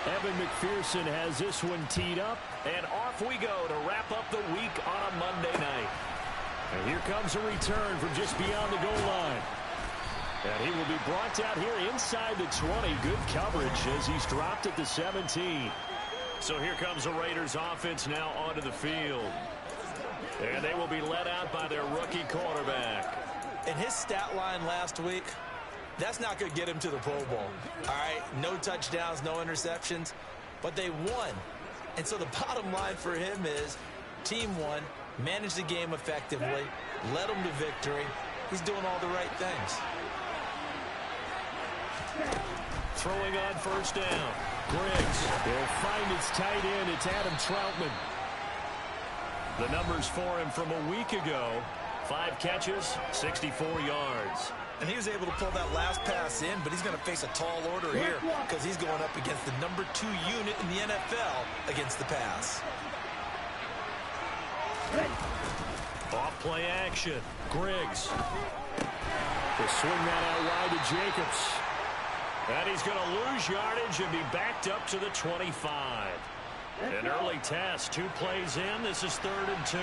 Evan McPherson has this one teed up. And off we go to wrap up the week on a Monday night. And here comes a return from just beyond the goal line. And he will be brought down here inside the 20. Good coverage as he's dropped at the 17. So here comes the Raiders offense now onto the field. And they will be led out by their rookie quarterback. And his stat line last week, that's not going to get him to the Pro Bowl. All right, no touchdowns, no interceptions, but they won. And so the bottom line for him is team won, managed the game effectively, led them to victory. He's doing all the right things. Throwing on first down. Griggs will find his tight end. It's Adam Troutman. The numbers for him from a week ago. 5 catches, 64 yards. And he was able to pull that last pass in, but he's going to face a tall order here because he's going up against the number 2 unit in the NFL against the pass. Off play action. Griggs. They swing that out wide to Jacobs. And he's going to lose yardage and be backed up to the 25. An early test. 2 plays in. This is 3rd and 2.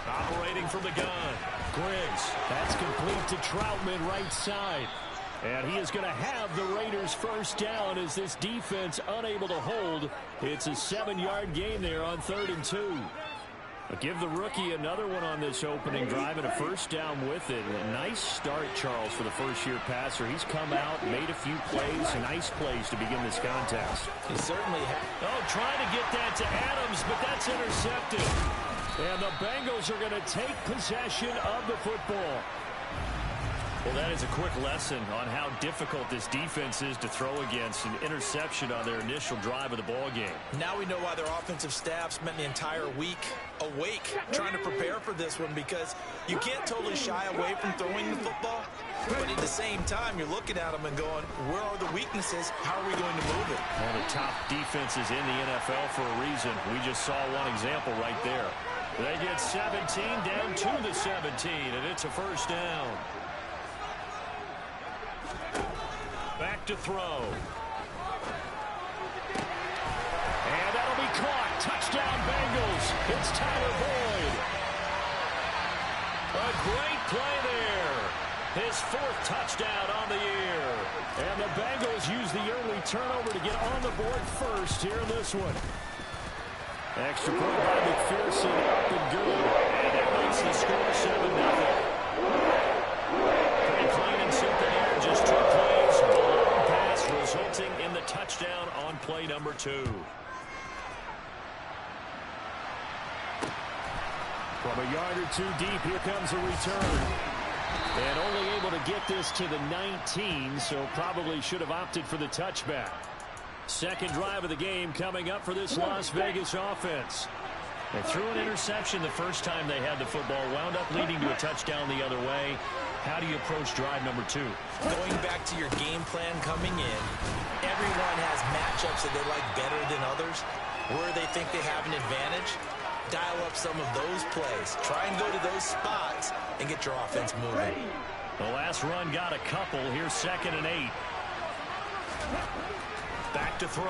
Operating from the gun. Griggs. That's complete to Troutman right side. And he is going to have the Raiders first down as this defense unable to hold. It's a 7-yard gain there on 3rd and 2. Give the rookie another one on this opening drive and a first down with it. A nice start, Charles, for the first-year passer. He's come out, made a few plays, nice plays to begin this contest. He certainly has. Oh, trying to get that to Adams, but that's intercepted. And the Bengals are going to take possession of the football. Well, that is a quick lesson on how difficult this defense is to throw against. An interception on their initial drive of the ball game. Now we know why their offensive staff spent the entire week awake trying to prepare for this one, because you can't totally shy away from throwing the football, but at the same time you're looking at them and going, where are the weaknesses? How are we going to move it? One of the top defenses in the NFL for a reason. We just saw one example right there. They get 17 down to the 17, and it's a first down. Back to throw. And that'll be caught. Touchdown Bengals. It's Tyler Boyd. A great play there. His 4th touchdown on the year. And the Bengals use the early turnover to get on the board first here in this one. Extra point by McPherson, up and good. And that makes the score 7-0. Pretty plain and simple there, just 2 plays. A long pass resulting in the touchdown on play number 2. From a yard or 2 deep, here comes a return. And only able to get this to the 19, so probably should have opted for the touchback. Second drive of the game coming up for this Las Vegas offense. They threw an interception the first time they had the football, wound up leading to a touchdown the other way. How do you approach drive number 2? Going back to your game plan coming in, everyone has matchups that they like better than others. Where they think they have an advantage, dial up some of those plays. Try and go to those spots and get your offense moving. The last run got a couple. Here's 2nd and 8. Back to throw.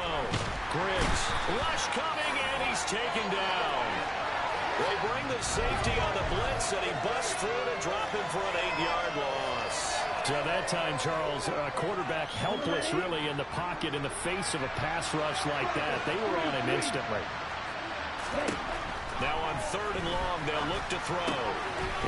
Griggs. Rush coming, and he's taken down. They bring the safety on the blitz, and he busts through to drop him for an 8-yard loss. So that time, Charles, quarterback helpless really in the pocket in the face of a pass rush like that. They were on him instantly. Now on 3rd and long, they'll look to throw.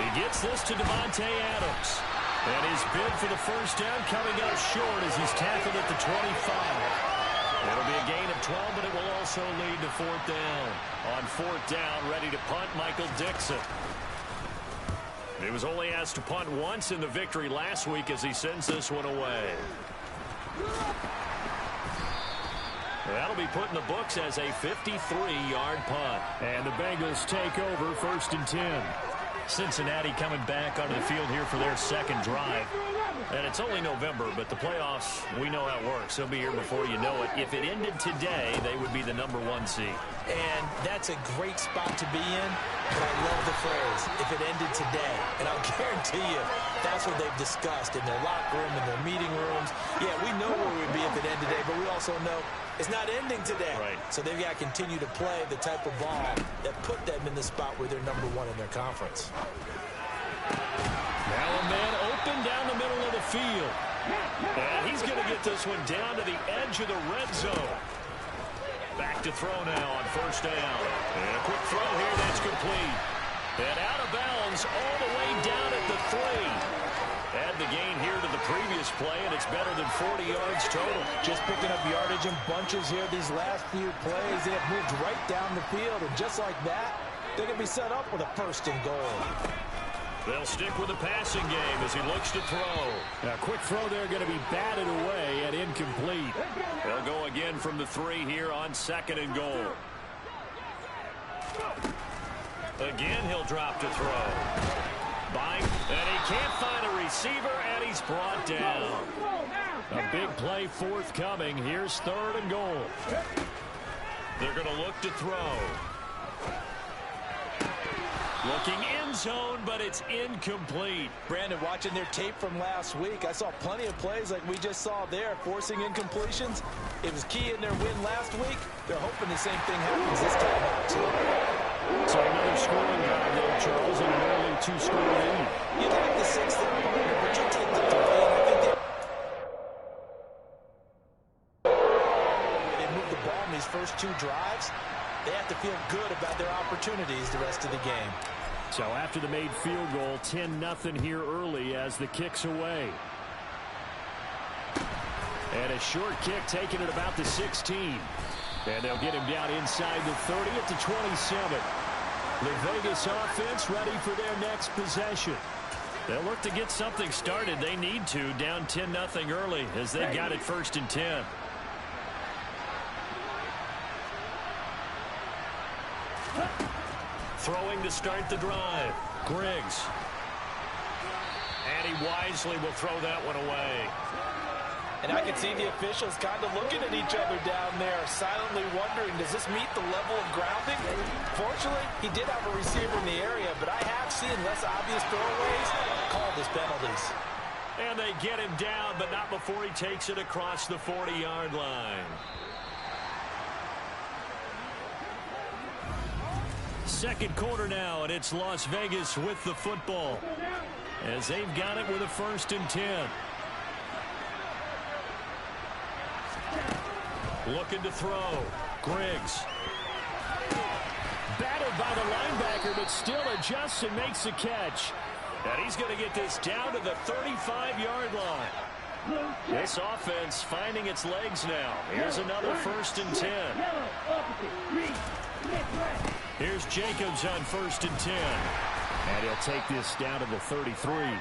He gets this to Davante Adams. And his bid for the first down coming up short as he's tackled at the 25. It'll be a gain of 12, but it will also lead to 4th down. On 4th down, ready to punt, Michael Dixon. He was only asked to punt once in the victory last week as he sends this one away. That'll be put in the books as a 53-yard punt. And the Bengals take over 1st and 10. Cincinnati coming back onto the field here for their 2nd drive. And it's only November, but the playoffs, we know how it works. They'll be here before you know it. If it ended today, they would be the number 1 seed. And that's a great spot to be in, but I love the phrase, if it ended today. And I'll give guarantee you that's what they've discussed in their locker room, in their meeting rooms. Yeah, we know where we'd be if it ended today, but we also know it's not ending today. Right. So they've got to continue to play the type of ball that put them in the spot where they're number one in their conference. Now a man open down the middle of the field. And he's going to get this one down to the edge of the red zone. Back to throw now on first down. And a quick throw here that's complete. And out of bounds all the way down at the 3. Add the gain here to the previous play, and it's better than 40 yards total. Just picking up yardage in bunches here these last few plays. They have moved right down the field, and just like that, they're going to be set up with a first and goal. They'll stick with the passing game as he looks to throw. A quick throw there going to be batted away and incomplete. They'll go again from the 3 here on second and goal. Again, he'll drop to throw. And he can't find a receiver, and he's brought down. A big play forthcoming. Here's third and goal. They're going to look to throw. Looking end zone, but it's incomplete. Brandon, watching their tape from last week, I saw plenty of plays like we just saw there, forcing incompletions. It was key in their win last week. They're hoping the same thing happens this time out, too. So another scoring drive there, Charles, and an early 2-score lead. You'd like the 6th there, partner, but you take the 3, and I think they move the ball in these first 2 drives. They have to feel good about their opportunities the rest of the game. So after the made field goal, 10-0 here early as the kick's away. And a short kick taken at about the 16. And they'll get him down inside the 30 at the 27. The Vegas offense ready for their next possession. They'll look to get something started. They need to, down 10-0 early as they've got it 1st and 10. Throwing to start the drive. Griggs. And he wisely will throw that one away. And I can see the officials kind of looking at each other down there, silently wondering, does this meet the level of grounding? Fortunately, he did have a receiver in the area, but I have seen less obvious throwaways called as penalties. And they get him down, but not before he takes it across the 40-yard line. Second quarter now, and it's Las Vegas with the football as they've got it with a 1st and 10. Looking to throw. Griggs. Battled by the linebacker, but still adjusts and makes the catch. And he's going to get this down to the 35-yard line. This offense finding its legs now. Here's another 1st and 10. Here's Jacobs on 1st and 10. And he'll take this down to the 33.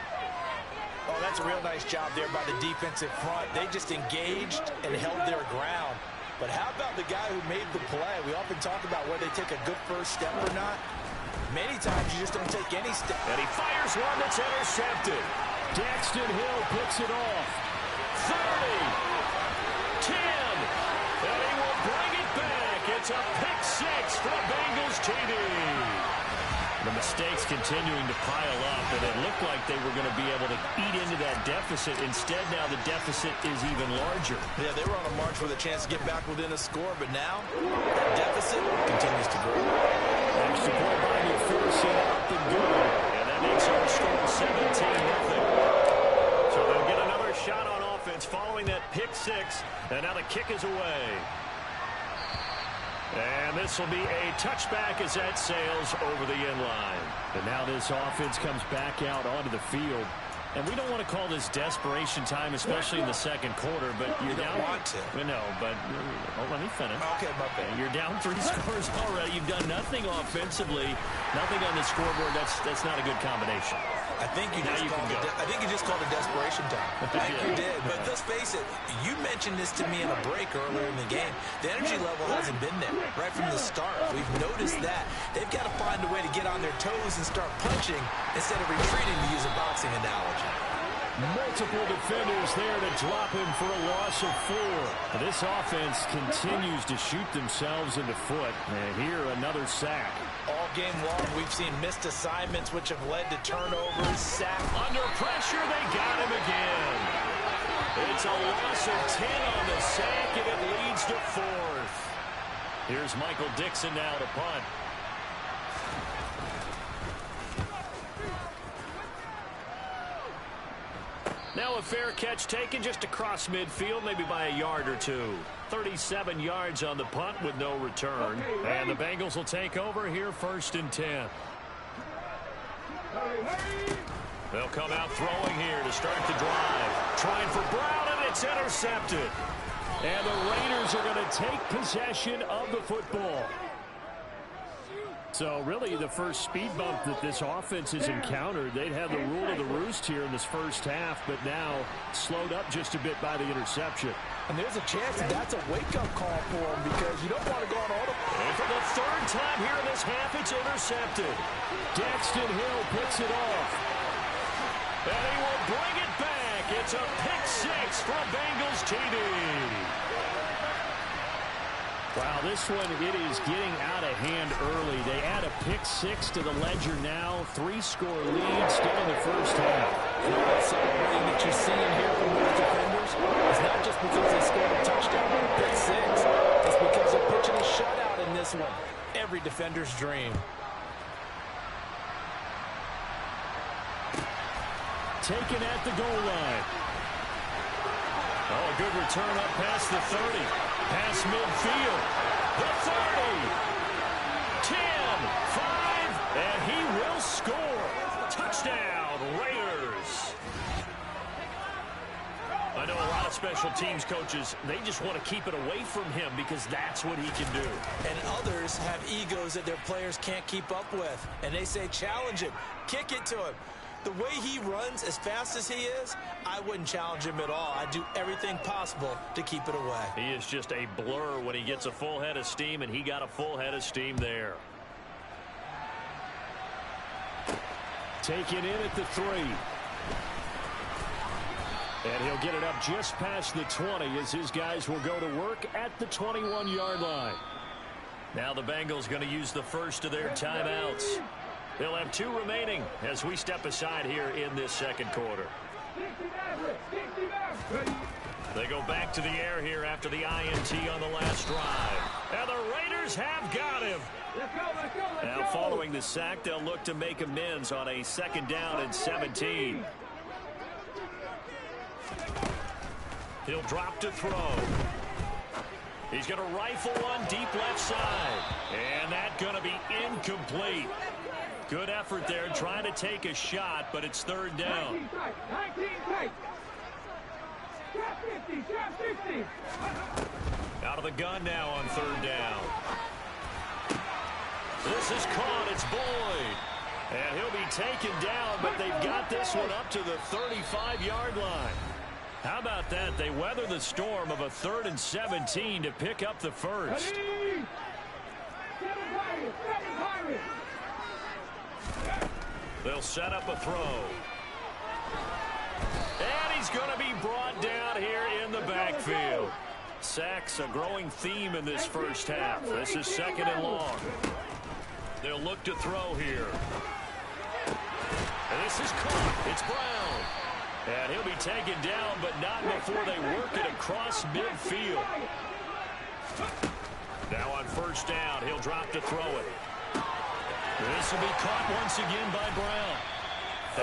Oh, that's a real nice job there by the defensive front. They just engaged and held their ground. But how about the guy who made the play? We often talk about whether they take a good first step or not. Many times you just don't take any step. And he fires one that's intercepted. Daxton Hill picks it off. 30. 10. And he will bring it back. It's a pick 6 for the Bengals TD. The mistakes continuing to pile up, and it looked like they were going to be able to eat into that deficit. Instead, now the deficit is even larger. Yeah, they were on a march with a chance to get back within a score, but now that deficit continues to grow. Extra point by McPherson, up and good. And that makes our score 17-0. So they'll get another shot on offense following that pick 6, and now the kick is away. And this will be a touchback as that sails over the end line. And now this offense comes back out onto the field. And we don't want to call this desperation time, especially in the second quarter, but you're down. You don't want to. No, but let me finish. Okay, my bad. You're down 3 scores already. You've done nothing offensively, nothing on the scoreboard. That's not a good combination. I think you just called it desperation time. I think you did. But let's face it, you mentioned this to me in a break earlier in the game. The energy level hasn't been there right from the start. We've noticed that. They've got to find a way to get on their toes and start punching instead of retreating, to use a boxing analogy. Multiple defenders there to drop him for a loss of 4. This offense continues to shoot themselves in the foot. And here, another sack. All game long, we've seen missed assignments, which have led to turnovers, sack. Under pressure, they got him again. It's a loss of 10 on the sack, and it leads to 4th. Here's Michael Dixon now to punt. Now a fair catch taken just across midfield, maybe by a yard or 2. 37 yards on the punt with no return. And the Bengals will take over here 1st and 10. They'll come out throwing here to start the drive. Trying for Brown, and it's intercepted. And the Raiders are going to take possession of the football. So really the first speed bump that this offense has encountered. They'd had the rule of the roost here in this first half, but now slowed up just a bit by the interception. And there's a chance that that's a wake-up call for him, because you don't want to go on auto. And for the 3rd time here in this half, it's intercepted. Daxton Hill picks it off. And he will bring it back. It's a pick 6 from Bengals TD. Wow, this one, it is getting out of hand early. They add a pick 6 to the ledger now. 3-score lead still in the first half. The celebrating that you're seeing here from those defenders is not just because they scored a touchdown on a pick 6. It's because they're pitching a shutout in this one. Every defender's dream. Taken at the goal line. Oh, a good return up past the 30. Past midfield. The 30. 10, 5, and he will score. Touchdown, Raiders. I know a lot of special teams coaches, they just want to keep it away from him because that's what he can do. And others have egos that their players can't keep up with. And they say, challenge him. Kick it to him. The way he runs, as fast as he is, I wouldn't challenge him at all. I'd do everything possible to keep it away. He is just a blur when he gets a full head of steam, and he got a full head of steam there. Taken in at the 3. And he'll get it up just past the 20 as his guys will go to work at the 21-yard line. Now the Bengals going to use the first of their timeouts. They'll have 2 remaining as we step aside here in this second quarter. They go back to the air here after the INT on the last drive. And the Raiders have got him. Now following the sack, they'll look to make amends on a 2nd down and 17. He'll drop to throw. He's going to rifle one deep left side. And that's going to be incomplete. Good effort there trying to take a shot, but it's 3rd down. Out of the gun now on 3rd down. This is caught. It's Boyd. And he'll be taken down, but they've got this one up to the 35-yard line. How about that? They weather the storm of a 3rd and 17 to pick up the first. They'll set up a throw. And he's going to be brought down here in the backfield. Sacks a growing theme in this first half. This is 2nd and long. They'll look to throw here. And this is caught. It's Brown. And he'll be taken down, but not before they work it across midfield. Now on 1st down, he'll drop to throw it. This will be caught once again by Brown.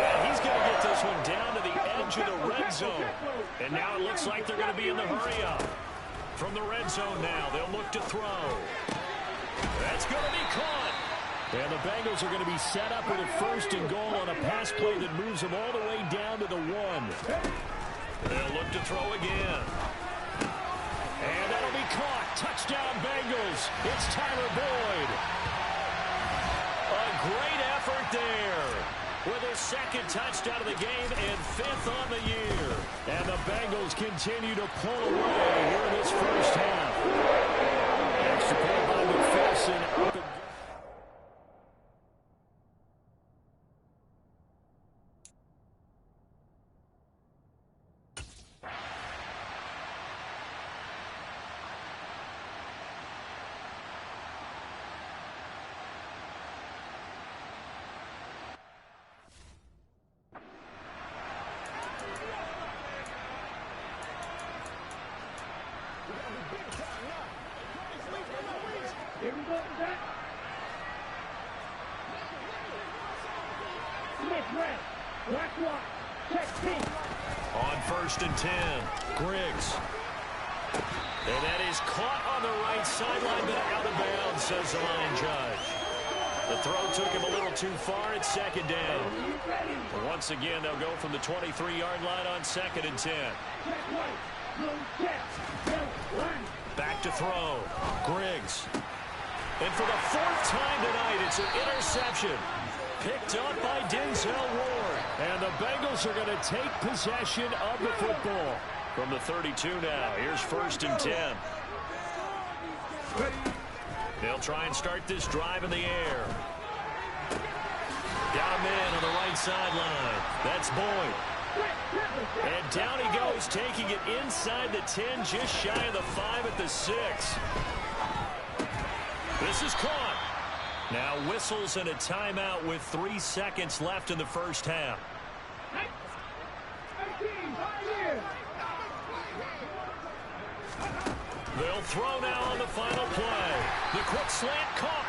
And he's going to get this one down to the edge of the red zone. And now it looks like they're going to be in the hurry-up. From the red zone now, they'll look to throw. That's going to be caught. And the Bengals are going to be set up with a 1st and goal on a pass play that moves them all the way down to the 1. They'll look to throw again. And that'll be caught. Touchdown, Bengals. It's Tyler Boyd. A great effort there with his 2nd touchdown of the game and 5th on the year. And the Bengals continue to pull away here in this first half. Extra point by McPherson. On 1st and 10, Griggs. And that is caught on the right sideline, but out of bounds, says the line judge. The throw took him a little too far at 2nd down. But once again, they'll go from the 23-yard line on 2nd and 10. Back to throw. Griggs. And for the 4th time tonight, it's an interception. Picked up by Denzel Ward. And the Bengals are going to take possession of the football. From the 32 now, here's 1st and 10. They'll try and start this drive in the air. Got a man on the right sideline. That's Boyd. And down he goes, taking it inside the 10, just shy of the 5 at the 6. This is caught. Now whistles and a timeout with 3 seconds left in the first half. They'll throw now on the final play. The quick slant caught.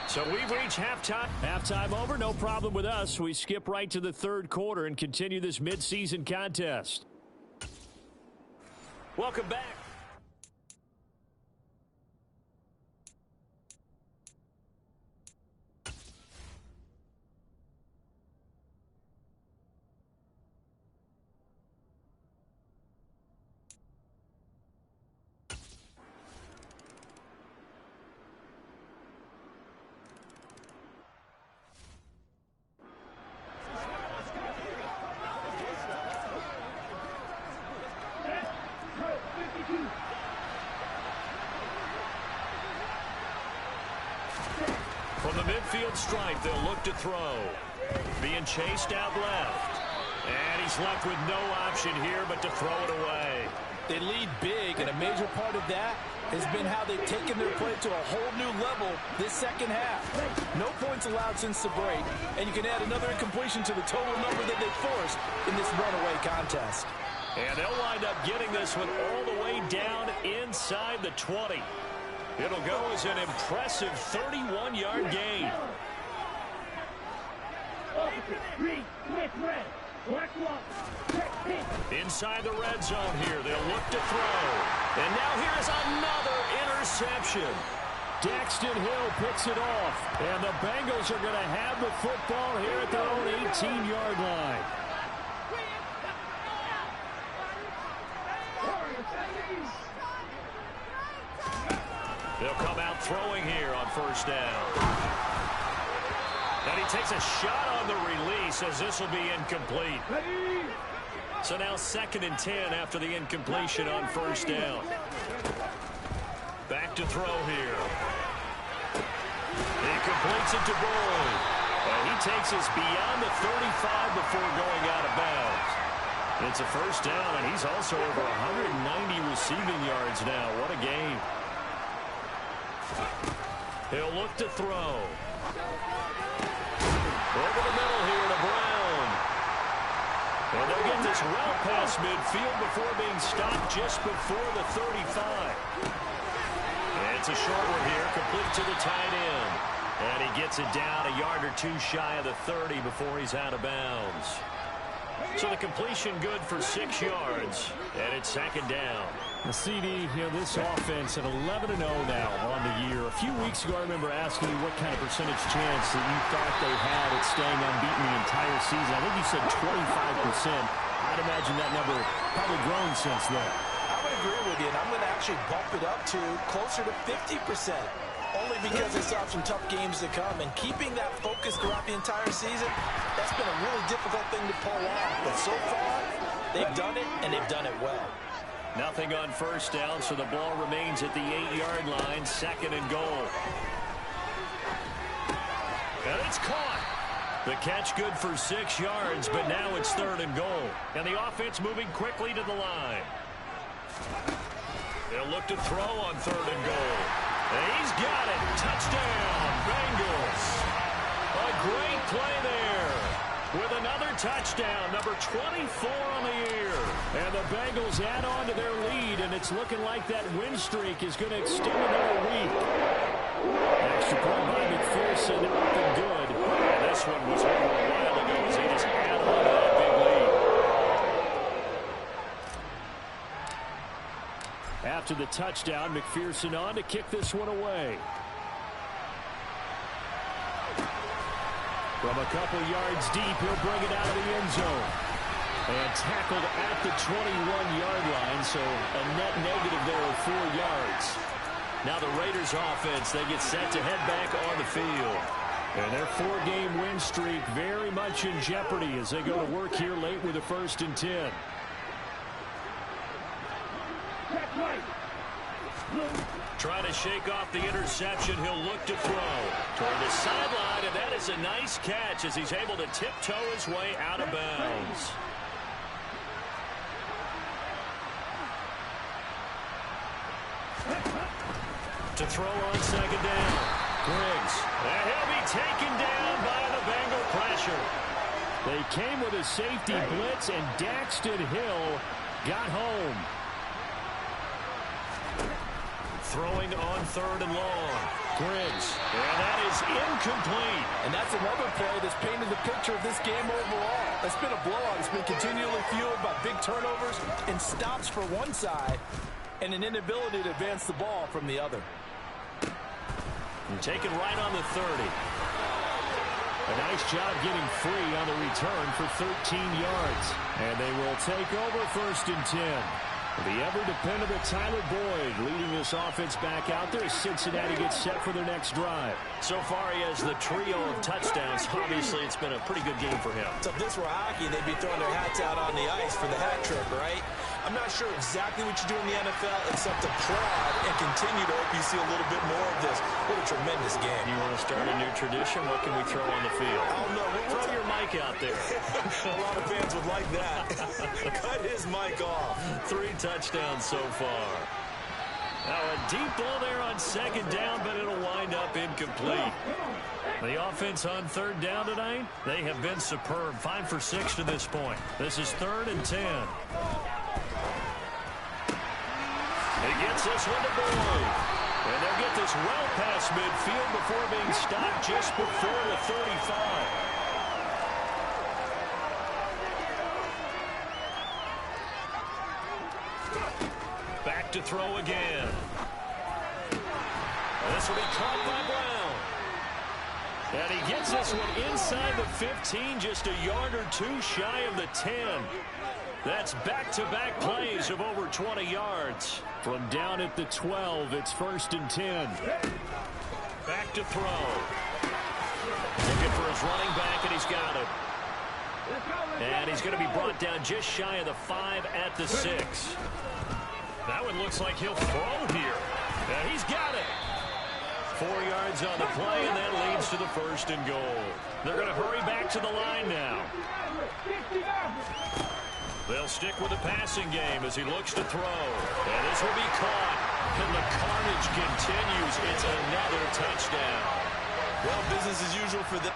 So we've reached halftime. Halftime over, no problem with us. We skip right to the 3rd quarter and continue this midseason contest. Welcome back. From the midfield stripe, they'll look to throw. Being chased out left. And he's left with no option here but to throw it away. They lead big, and a major part of that has been how they've taken their play to a whole new level this second half. No points allowed since the break, and you can add another incompletion to the total number that they forced in this runaway contest. And they'll wind up getting this one all the way down inside the 20. It'll go as an impressive 31-yard gain. Inside the red zone here, they'll look to throw. And now here's another interception. Daxton Hill picks it off. And the Bengals are going to have the football here at their own 18-yard line. They'll come out throwing here on 1st down. And he takes a shot on the release as this will be incomplete. So now 2nd and 10 after the incompletion on 1st down. Back to throw here. He completes it to Boyd. And he takes us beyond the 35 before going out of bounds. It's a 1st down, and he's also over 190 receiving yards now. What a game. He'll look to throw. Over the middle here to Brown. And they'll get this well past midfield before being stopped just before the 35. And it's a short one here, complete to the tight end. And he gets it down a yard or two shy of the 30 before he's out of bounds. So the completion good for 6 yards, and it's 2nd down. The CD, this offense at 11-0 now on the year. A few weeks ago, I remember asking you what kind of percentage chance that you thought they had at staying unbeaten the entire season. I think you said 25%. I'd imagine that number probably grown since then. I would agree with you, and I'm going to actually bump it up to closer to 50%. Only because they still have some tough games to come. And keeping that focus throughout the entire season, that's been a really difficult thing to pull off. But so far, they've done it, and they've done it well. Nothing on 1st down, so the ball remains at the 8-yard line, 2nd and goal. And it's caught. The catch good for 6 yards, but now it's 3rd and goal. And the offense moving quickly to the line. They'll look to throw on 3rd and goal. And he's got it. Touchdown, Bengals. A great play there with another touchdown, number 24 on the year. And the Bengals add on to their lead, and it's looking like that win streak is going to extend another week. Extra point by McPherson, up and good. And this one was over a while ago as he just added on to that big lead. After the touchdown, McPherson on to kick this one away. From a couple yards deep, he'll bring it out of the end zone. And tackled at the 21-yard line, so a net negative there of 4 yards. Now the Raiders offense, they get set to head back on the field. And their 4-game win streak very much in jeopardy as they go to work here late with a 1st and 10. Trying to shake off the interception. He'll look to throw toward the sideline, and that is a nice catch as he's able to tiptoe his way out of bounds. To throw on 2nd down. Griggs. And he'll be taken down by the Bengal pressure. They came with a safety blitz, and Daxton Hill got home. Throwing on 3rd and long. Griggs. And that is incomplete. And that's another play that's painted the picture of this game overall. It's been a blowout. It's been continually fueled by big turnovers and stops for one side and an inability to advance the ball from the other. And taken right on the 30. A nice job getting free on the return for 13 yards. And they will take over 1st and 10. The ever-dependable Tyler Boyd leading this offense back out there as Cincinnati gets set for their next drive. So far, he has the trio of touchdowns. Obviously, it's been a pretty good game for him. So if this were hockey, they'd be throwing their hats out on the ice for the hat trick, right? I'm not sure exactly what you do in the NFL except applaud and continue to hope you see a little bit more of this. What a tremendous game. You want to start a new tradition? What can we throw on the field? Oh, no. Throw your mic out there. A lot of fans would like that. Cut his mic off. 3 touchdowns so far. Now a deep ball there on 2nd down, but it'll wind up incomplete. The offense on 3rd down tonight, they have been superb. 5 for 6 to this point. This is 3rd and 10. He gets this one to Boyd. And they'll get this well past midfield before being stopped just before the 35. Back to throw again. This will be caught by Brown. And he gets this one inside the 15, just a yard or 2 shy of the 10. That's back-to-back plays of over 20 yards. From down at the 12, it's 1st and 10. Back to throw. Looking for his running back, and he's got it. And he's going to be brought down just shy of the 5 at the 6. That one looks like he'll throw here. And he's got it. 4 yards on the play, and that leads to the 1st and goal. They're going to hurry back to the line now. They'll stick with the passing game as he looks to throw. And this will be caught. And the carnage continues. It's another touchdown. Well, business as usual for them.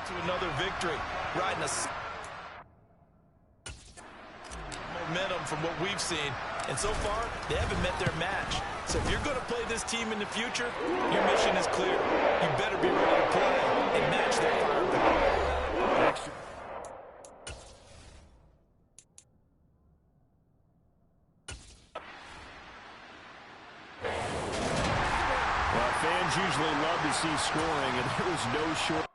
To another victory. Riding a momentum from what we've seen. And so far, they haven't met their match. So if you're going to play this team in the future, your mission is clear. You better be ready to play and match their firepower. Well, fans usually love to see scoring, and there was no short.